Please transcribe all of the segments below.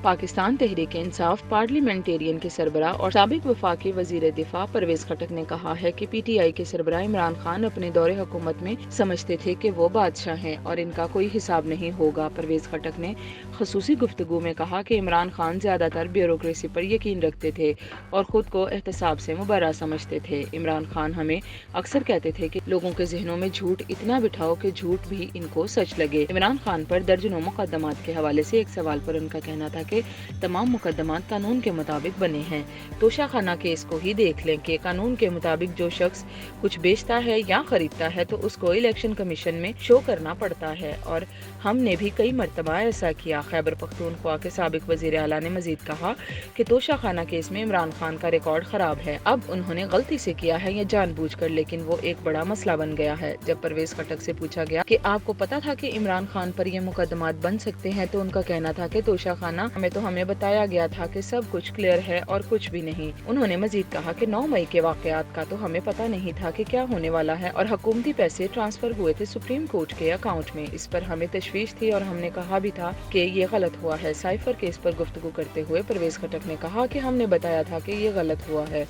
Pakistan Tehreek Insaf parliamentarian के सरबराह और साबिक वफाकी वजीर दिफा परवेज खटक ने कहा है कि PTI के सरबराह इमरान खान अपने दौरे हुकूमत में समझते थे कि वो बादशाह हैं और इनका कोई हिसाब नहीं होगा। परवेज खटक ने खसूसी गुफ्तगू में कहा कि इमरान खान ज्यादातर ब्यूरोक्रेसी पर यकीन रखते थे और खुद को एहतसाब से मुबर्रा समझते थे। इमरान खान हमें अक्सर कहते थे कि लोगों के जहनों में झूठ इतना बिठाओ कि झूठ भी इनको सच लगे। इमरान खान पर दर्जनों मुकदमात के हवाले से एक सवाल पर उनका कहना था कि तमाम मुकदमात कानून के मुताबिक बने हैं। तोशाखाना केस को ही देख लें कि कानून के मुताबिक जो शख्स कुछ बेचता है या खरीदता है तो उसको इलेक्शन कमीशन में शो करना पड़ता है और हमने भी कई मरतबा ऐसा किया। खैबर पख्तूनख्वा के साबिक वजीर आला ने मजीद कहा कि तोशाखाना केस में इमरान खान का रिकॉर्ड खराब है। अब उन्होंने गलती से किया है या जानबूझकर, लेकिन वो एक बड़ा मसला बन गया है। जब परवेज खटक से पूछा गया कि आपको पता था कि इमरान खान पर ये मुकदमात बन सकते हैं तो उनका कहना था कि तोशाखाना हमें बताया गया था कि सब कुछ क्लियर है और कुछ भी नहीं। उन्होंने मजीद कहा कि 9 मई के वाकयात का तो हमें पता नहीं था कि क्या होने वाला है और हुकूमती पैसे ट्रांसफर हुए थे सुप्रीम कोर्ट के अकाउंट में। इस पर हमें तशवीश थी और हमने कहा भी था कि ये गलत हुआ है। साइफर केस पर गुफ्तगू करते हुए परवेज खटक ने कहा कि हमने बताया था कि ये गलत हुआ है,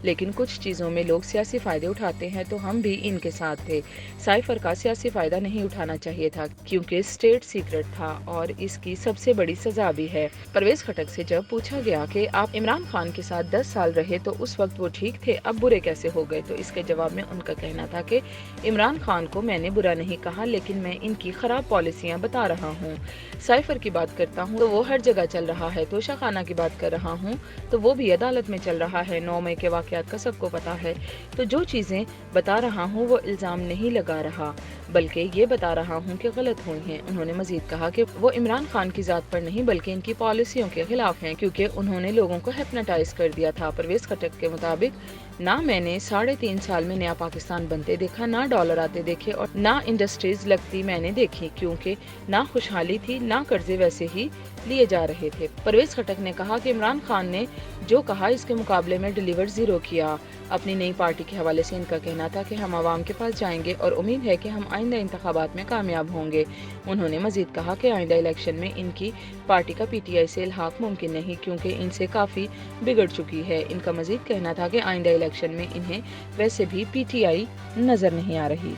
लेकिन कुछ चीजों में लोग सियासी फायदे उठाते हैं तो हम भी इनके साथ थे। साइफर का सियासी फायदा नहीं उठाना चाहिए था क्योंकि स्टेट सीक्रेट था और इसकी सबसे बड़ी सजा भी है। परवेज खटक से जब पूछा गया कि आप इमरान खान के साथ 10 साल रहे तो उस वक्त वो ठीक थे, अब बुरे कैसे हो गए, तो इसके जवाब में उनका कहना था कि इमरान खान को मैंने बुरा नहीं कहा, लेकिन मैं इनकी खराब पॉलिसियां बता रहा हूँ। साइफर की बात करता हूँ तो वो हर जगह चल रहा है। तोशाखाना की बात कर रहा हूँ तो वो भी अदालत में चल रहा है। 9 मई के वाकयात का सबको पता है। तो जो चीजें बता रहा हूँ वो इल्जाम नहीं लगा रहा, बल्कि ये बता रहा हूँ कि गलत हुई हैं। उन्होंने मजीद कहा कि वो इमरान खान की जात पर नहीं बल्कि इनकी पॉलिसियों के खिलाफ हैं क्योंकि उन्होंने लोगों को हिप्नोटाइज कर दिया था। परवेज खटक के मुताबिक ना मैंने 3.5 साल में नया पाकिस्तान बनते देखा, ना डॉलर आते देखे और ना इंडस्ट्रीज लगती मैंने देखी, क्योंकि ना खुशहाली थी ना कर्जे वैसे ही लिए जा रहे थे। परवेज खटक ने कहा कि इमरान खान ने जो कहा इसके मुकाबले में डिलीवर जीरो किया। अपनी नई पार्टी के हवाले से इनका कहना था कि हम आवाम के पास जाएंगे और उम्मीद है कि हम आइंदा इंतखाबात में कामयाब होंगे। उन्होंने मजीद कहा कि आइंदा इलेक्शन में इनकी पार्टी का PTI से इल्हाक मुमकिन नहीं क्योंकि इनसे काफ़ी बिगड़ चुकी है। इनका मजीद कहना था कि आइंदा इलेक्शन में इन्हें वैसे भी PTI नज़र नहीं आ रही।